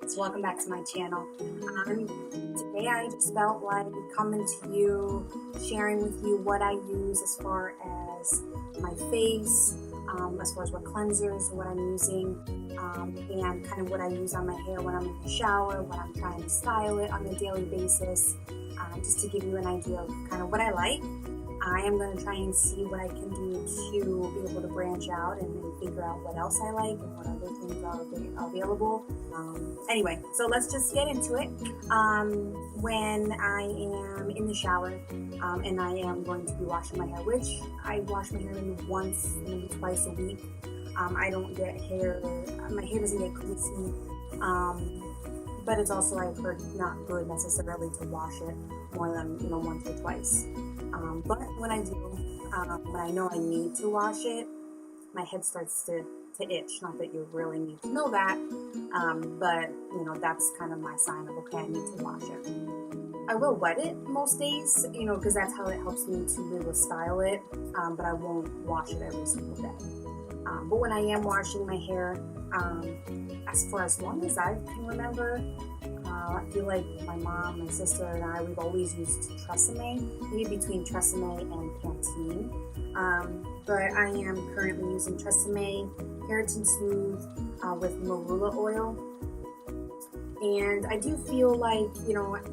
So welcome back to my channel. Today I just felt like coming to you, sharing with you what I use as far as my face, as far as what cleansers, what I'm using, and kind of what I use on my hair when I'm in the shower, when I'm trying to style it on a daily basis, just to give you an idea of kind of what I like. I am going to try and see what I can do to be able to branch out and figure out what else I like and what other things are available. Anyway, so let's just get into it. When I am in the shower and I am going to be washing my hair, which I wash my hair maybe once, maybe twice a week. I don't get hair, my hair doesn't get greasy, but it's also, I've heard, not good necessarily to wash it more than, once or twice. But when I do, when I know I need to wash it, my head starts to itch. Not that you really need to know that, but that's kind of my sign of, okay, I need to wash it. I will wet it most days, because that's how it helps me to be able to style it, but I won't wash it every single day. But when I am washing my hair, for as long as I can remember, I feel like my mom, my sister, and I, we've always used TRESemme, maybe between TRESemme and Pantene. But I am currently using TRESemme Keratin Smooth with Marula oil. And I do feel like,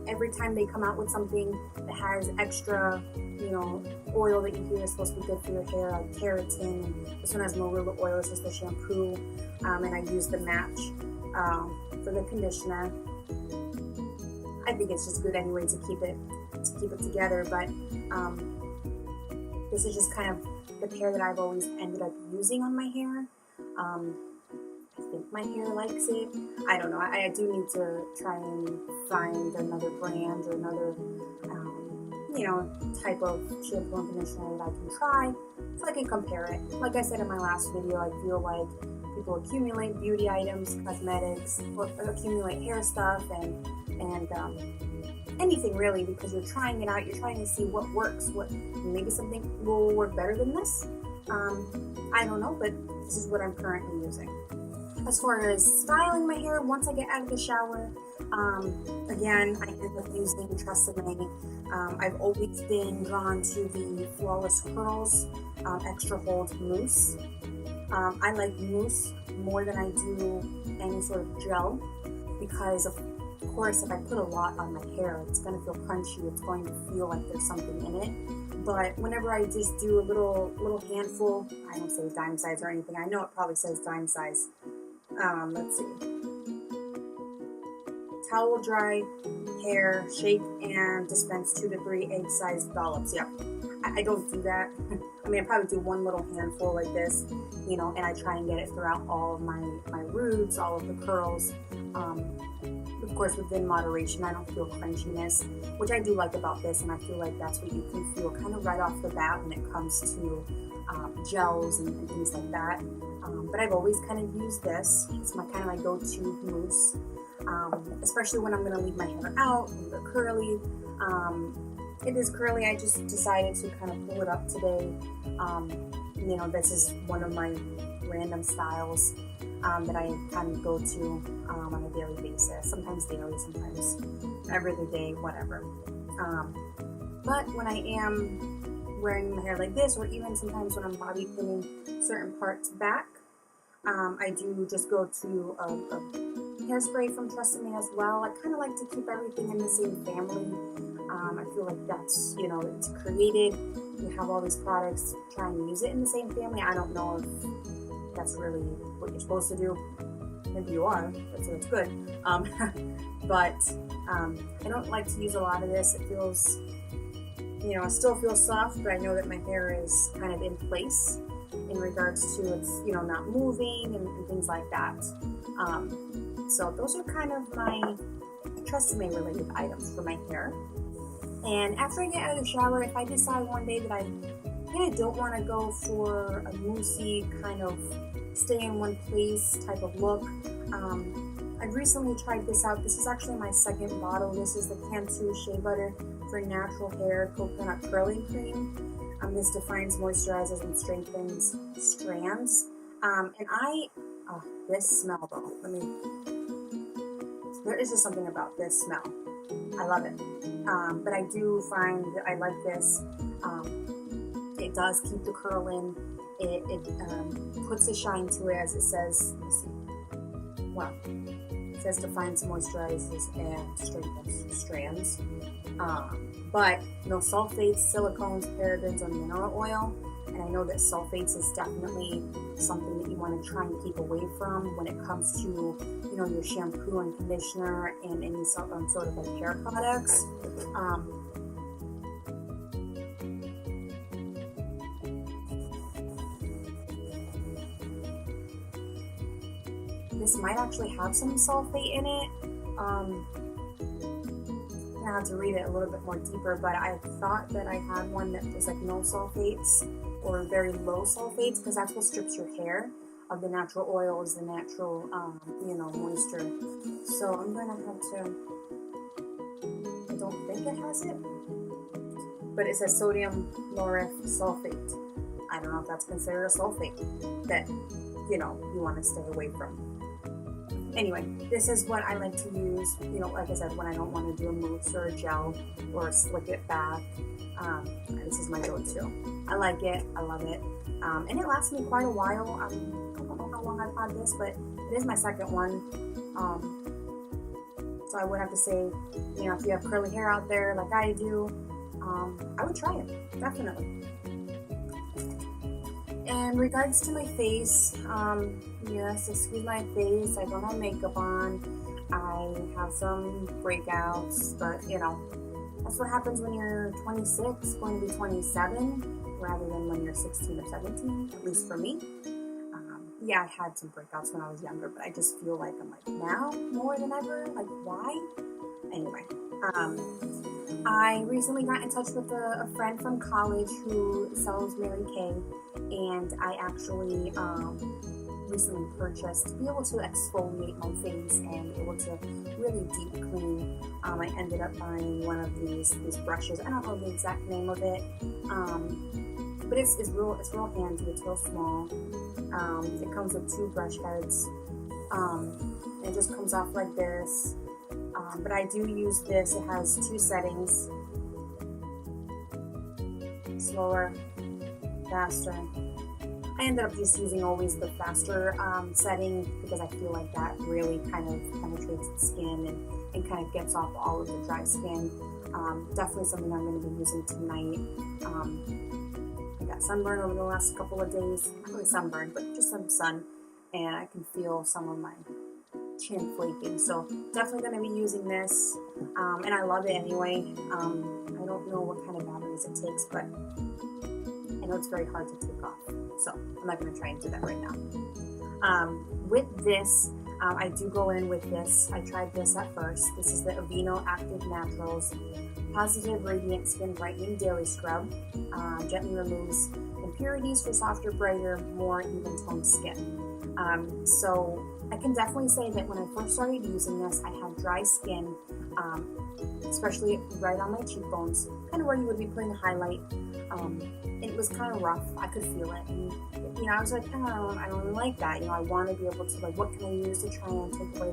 every time they come out with something that has extra, oil that you hear is supposed to be good for your hair, like keratin, and this one has Marula oil, it's just the shampoo, and I use the match for the conditioner. I think it's just good anyway to keep it together, but this is just kind of the pair that I've always ended up using on my hair. I think my hair likes it. I don't know. I do need to try and find another brand or another, type of shampoo and conditioner that I can try so I can compare it. Like I said in my last video, I feel like people accumulate beauty items, cosmetics, or accumulate hair stuff and anything really, because you're trying it out. You're trying to see what works. Maybe something will work better than this. I don't know, but this is what I'm currently using. As far as styling my hair, once I get out of the shower, again, I end up using TRESemme. I've always been drawn to the Flawless Curls Extra Hold Mousse. I like mousse more than I do any sort of gel, because of course if I put a lot on my hair, it's going to feel crunchy, it's going to feel like there's something in it. But whenever I just do a little handful, I don't say dime size or anything, I know it probably says dime size. Let's see. Towel dry hair, shake and dispense 2 to 3 egg-sized dollops. Yep. I don't do that. I mean, I probably do one little handful like this, and I try and get it throughout all of my roots, all of the curls. Of course, within moderation, I don't feel crunchiness, which I do like about this, and I feel like that's what you can feel kind of right off the bat when it comes to gels and things like that. But I've always kind of used this. It's kind of my go-to mousse, especially when I'm going to leave my hair out, leave it curly. It is curly. I just decided to kind of pull it up today. This is one of my random styles that I kind of go to on a daily basis. Sometimes daily, sometimes every other day, whatever. But when I am wearing my hair like this, or even sometimes when I'm bobby pinning certain parts back, I do just go to a hairspray from TRESemme as well. I kind of like to keep everything in the same family. I feel like that's, it's created. You have all these products, try and use it in the same family. I don't know if that's really what you're supposed to do. Maybe you are, so it's good. But I don't like to use a lot of this. It feels, it still feels soft, but I know that my hair is kind of in place in regards to it's, not moving and things like that. So those are kind of my TRESemme related items for my hair. And after I get out of the shower, if I decide one day that I kind of don't want to go for a moussey kind of stay in one place type of look, I've recently tried this out. This is actually my second bottle. This is the Cantu Shea Butter for Natural Hair Coconut Curling Cream. This defines, moisturizes, and strengthens strands. This smell though, There is just something about this smell. I love it. But I do find that I like this. It does keep the curl in. It puts a shine to it, as it says. Let me see. Well, it says defines, moisturizes, and strengthens strands. But no sulfates, silicones, parabens, or mineral oil. And I know that sulfates is definitely something that you want to try and keep away from when it comes to, you know, your shampoo and conditioner and any sort of like hair products. This might actually have some sulfate in it. I have to read it a little bit more deeper, but I thought that I had one that was like no sulfates or very low sulfates, because that's what strips your hair of the natural oils, the natural, you know, moisture. So I'm gonna have to. I don't think it has it, but it says sodium lauryl sulfate. I don't know if that's considered a sulfate that, you know, you want to stay away from. Anyway, this is what I like to use, you know, like I said, when I don't want to do a mousse or a gel or slick it back. This is my go-to. I like it. I love it. And it lasts me quite a while. I don't know how long I've had this, but it is my second one. So I would have to say, you know, if you have curly hair out there like I do, I would try it, definitely. In regards to my face, yes, excuse my face, I don't have makeup on, I have some breakouts, but you know, that's what happens when you're 26, going to be 27, rather than when you're 16 or 17, at least for me. Yeah, I had some breakouts when I was younger, but I just feel like I'm like, now, more than ever, like, why? Anyway, I recently got in touch with a friend from college who sells Mary Kay, and I actually recently purchased to be able to exfoliate my face and be able to really deep clean. I ended up buying one of these brushes. I don't know the exact name of it, but it's real handy. It's real small. It comes with 2 brush heads. It just comes off like this. But I do use this. It has 2 settings: slower, faster. I ended up just using always the faster setting because I feel like that really kind of penetrates the skin and kind of gets off all of the dry skin. Definitely something I'm going to be using tonight. I got sunburn over the last couple of days. Not really sunburn, but just some sun. And I can feel some of my chin flaking. So definitely going to be using this. And I love it anyway. I don't know what kind of batteries it takes, but I know it's very hard to take off. So I'm not going to try and do that right now. With this, I do go in with this. I tried this at first. This is the Aveeno Active Naturals Positive Radiant Skin Brightening Daily Scrub. Gently removes impurities for softer, brighter, more even-toned skin. So I can definitely say that when I first started using this, I had dry skin, especially right on my cheekbones, kind of where you would be putting a highlight. It was kind of rough. I could feel it. And, you know, I was like, oh, I don't really like that. You know, I want to be able to, like, what can I use to try and take away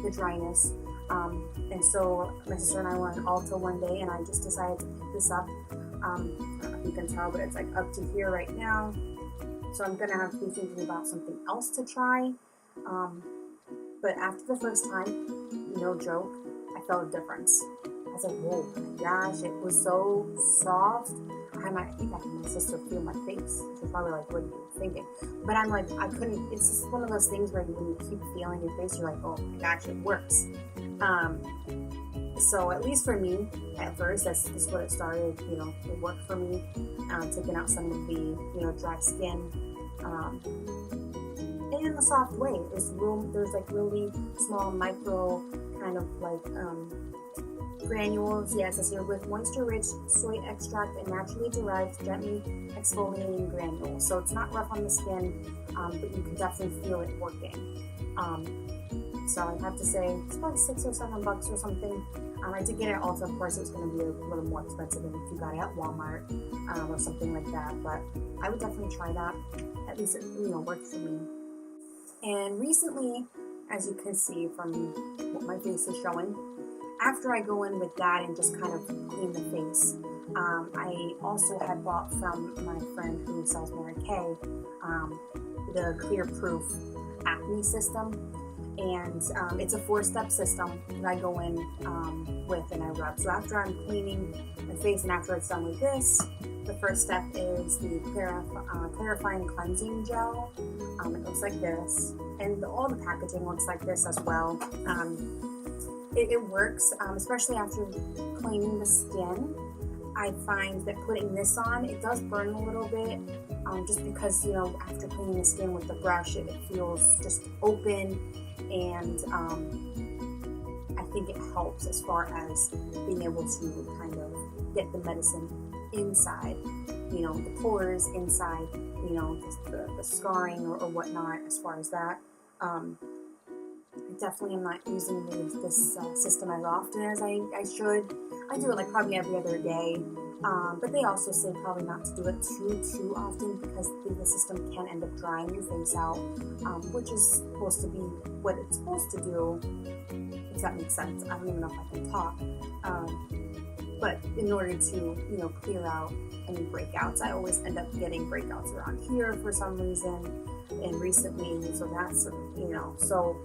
the dryness? And so my sister and I were on Ulta one day, and I just decided to pick this up. I don't know if you can tell, but it's like up to here right now. So I'm going to have to be thinking about something else to try. But after the first time, no joke, I felt a difference. I was like, whoa, my gosh, it was so soft. I think I had my sister feel my face. She's probably like, what are you thinking? But I'm like, I couldn't, it's just one of those things where when you keep feeling your face, you're like, oh my gosh, it works. So at least for me, at first, that's what it started, you know, it worked for me, taking out some of the, you know, dry skin, and in a soft way. There's like really small micro kind of like, granules, yes, it's here with moisture-rich soy extract and naturally derived gently exfoliating granules. So it's not rough on the skin, but you can definitely feel it working. So I have to say, it's about $6 or $7 or something. I did get it at Ulta. Of course, it was going to be a little more expensive than if you got it at Walmart or something like that. But I would definitely try that. At least it, you know, worked for me. And recently, as you can see from what my face is showing. After I go in with that and just kind of clean the face, I also had bought from my friend who sells Mary Kay the Clear Proof Acne system, and it's a 4-step system that I go in with and I rub. So after I'm cleaning the face and after it's done with this, the first step is the clarifying cleansing gel. It looks like this, and all the packaging looks like this as well. It works, especially after cleaning the skin. I find that putting this on, it does burn a little bit, just because, you know, after cleaning the skin with the brush, it feels just open, and I think it helps as far as being able to kind of get the medicine inside, you know, the pores inside, you know, the scarring or whatnot as far as that. I definitely am not using this system as often as I should. I do it like probably every other day, but they also say probably not to do it too often because the system can end up drying your face out, which is supposed to be what it's supposed to do, if that makes sense. I don't even know if I can talk. But in order to, you know, clear out any breakouts, I always end up getting breakouts around here for some reason, and recently, so that's, you know, so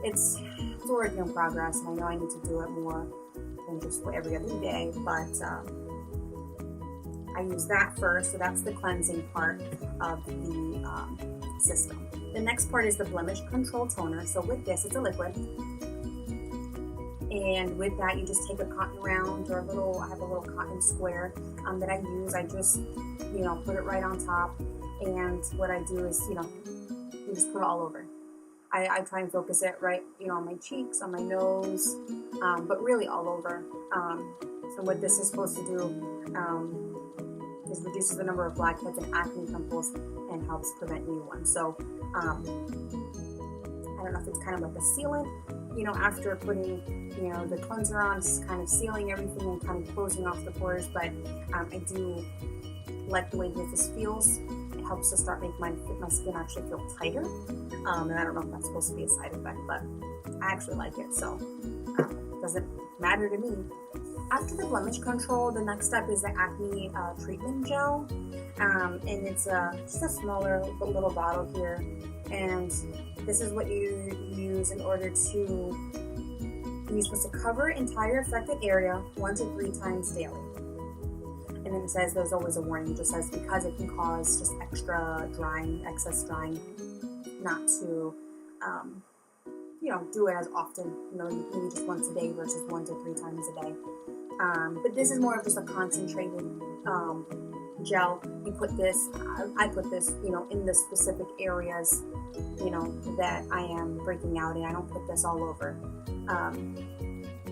it's a work in progress, and I know I need to do it more than just every other day, but I use that first, so that's the cleansing part of the system. The next part is the Blemish Control Toner. So with this, it's a liquid, and with that, you just take a cotton round or I have a little cotton square that I use. I just, you know, put it right on top, and what I do is, you know, you just put it all over. I try and focus it right, you know, on my cheeks, on my nose, but really all over. So what this is supposed to do is reduces the number of blackheads and acne pimples and helps prevent new ones. So I don't know if it's kind of like a sealant, you know, after putting, you know, the cleanser on, just kind of sealing everything and kind of closing off the pores, but I do like the way that this feels. It helps to start making my skin actually feel tighter, and I don't know if that's supposed to be a side effect, but I actually like it, so it doesn't matter to me. After the blemish control, the next step is the acne treatment gel, and it's just a smaller little bottle here, and this is what you use in order to, you're supposed to cover entire affected area 1 to 3 times daily. And then it says, there's always a warning, it just says because it can cause just extra drying, excess drying, not to, you know, do it as often, you know, maybe just once a day versus 1 to 3 times a day. But this is more of just a concentrated gel. You put this, I put this, you know, in the specific areas, you know, that I am breaking out in. I don't put this all over.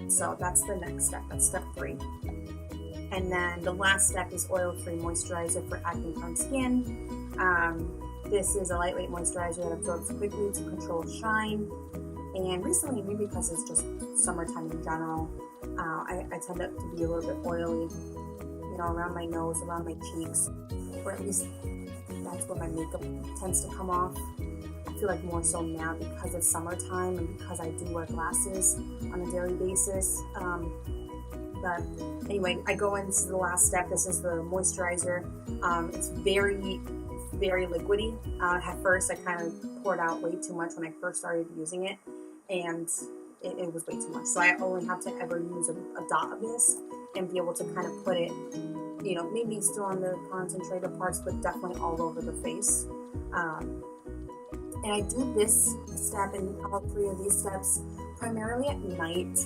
So that's the next step. That's step 3. And then the last step is oil-free moisturizer for acne-prone skin. This is a lightweight moisturizer that absorbs quickly to control shine. And recently, maybe because it's just summertime in general, I tend to be a little bit oily, you know, around my nose, around my cheeks, or at least that's where my makeup tends to come off. I feel like more so now because it's summertime and because I do wear glasses on a daily basis. But anyway, I go into the last step. This is the moisturizer. It's very, very liquidy. At first, I kind of poured out way too much when I first started using it, and it was way too much. So I only have to ever use a dot of this and be able to kind of put it, you know, maybe still on the concentrated parts, but definitely all over the face. And I do this step and all 3 of these steps primarily at night,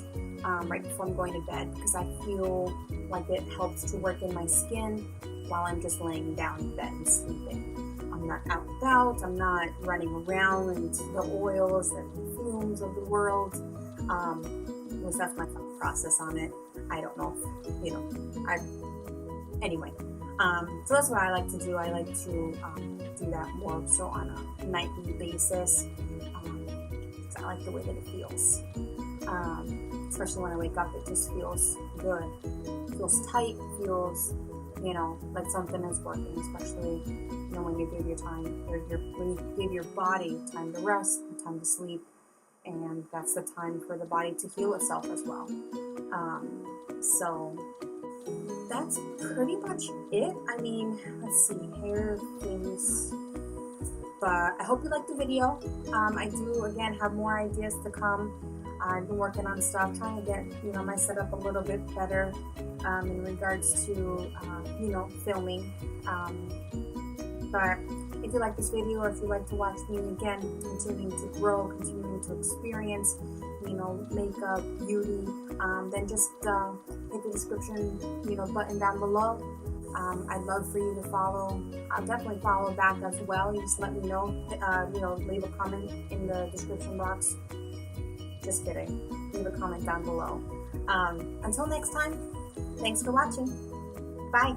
right before I'm going to bed, because I feel like it helps to work in my skin while I'm just laying down in bed and sleeping. I'm not out and about, I'm not running around into the oils and fumes of the world. At least that's my thought process on it. I don't know if, you know, anyway. So that's what I like to do. I like to do that more so on a nightly basis, because I like the way that it feels. Especially when I wake up, it just feels good. It feels tight, feels, you know, like something is working, especially, you know, when you give your time, when you give your body time to rest, time to sleep, and that's the time for the body to heal itself as well. So that's pretty much it. I mean, let's see, hair, face. But I hope you liked the video. I do, again, have more ideas to come. I've been working on stuff, trying to get, my setup a little bit better in regards to, filming. But if you like this video, or if you like to watch me, again, continuing to grow, continuing to experience, makeup, beauty, then just hit the description, button down below. I'd love for you to follow. I'll definitely follow back as well. You just let me know. Leave a comment in the description box. Just kidding. Leave a comment down below. Until next time, thanks for watching. Bye.